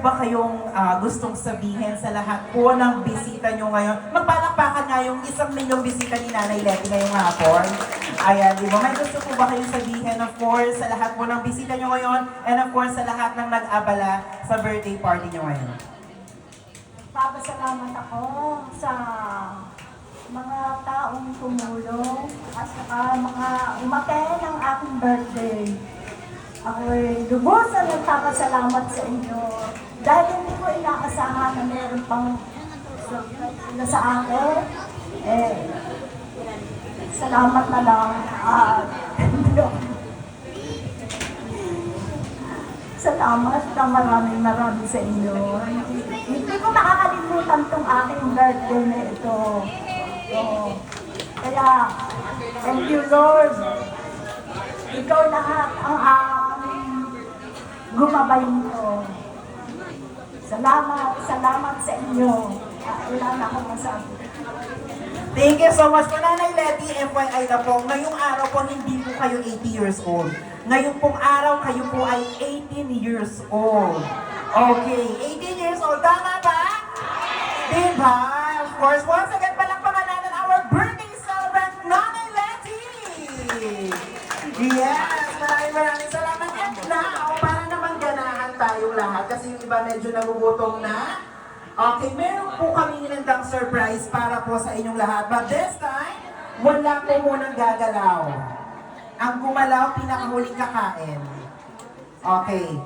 Ba kayong gustong sabihin sa lahat po ng bisita nyo ngayon? Magpalakpakan nga yung 1,000,000 bisita ni Nanay Letty ngayong hapon. Ayan, di ba? May gusto po ba kayong sabihin, of course, sa lahat po ng bisita nyo ngayon, and of course, sa lahat ng nag-abala sa birthday party nyo ngayon? Papasalamat ako sa mga taong tumulong at saka mga umaten ng aking birthday. Ako'y lubusan nagpapasalamat sa inyo dahil hindi ko inaasahan na meron pang surprise sa akin. Salamat na lang at salamat na maraming sa inyo. Hindi ko makakalimutan tong aking birthday na ito. Kaya, thank you Lord. Ikaw lahat ang gumabay nito. Salamat sa inyo. Wala na akong masabi. Thank you so much po, Nanay Letty. FYI na po, ngayong araw po hindi po kayo 80 years old. Ngayong pong araw, kayo po ay 18 years old. Okay, 18 years old. Tama ba? Diba? Of course, once again, palakpakan natin our birthday celebrant, Nanay Letty! Yes, maraming salamat. And now, para naman ganahan tayong lahat, kasi yung iba medyo nagugutom na. Okay, meron po kami inandang surprise para po sa inyong lahat. But this time, wala po munang gagalaw. Ang gumalaw, pinakahuling kakain. Okay.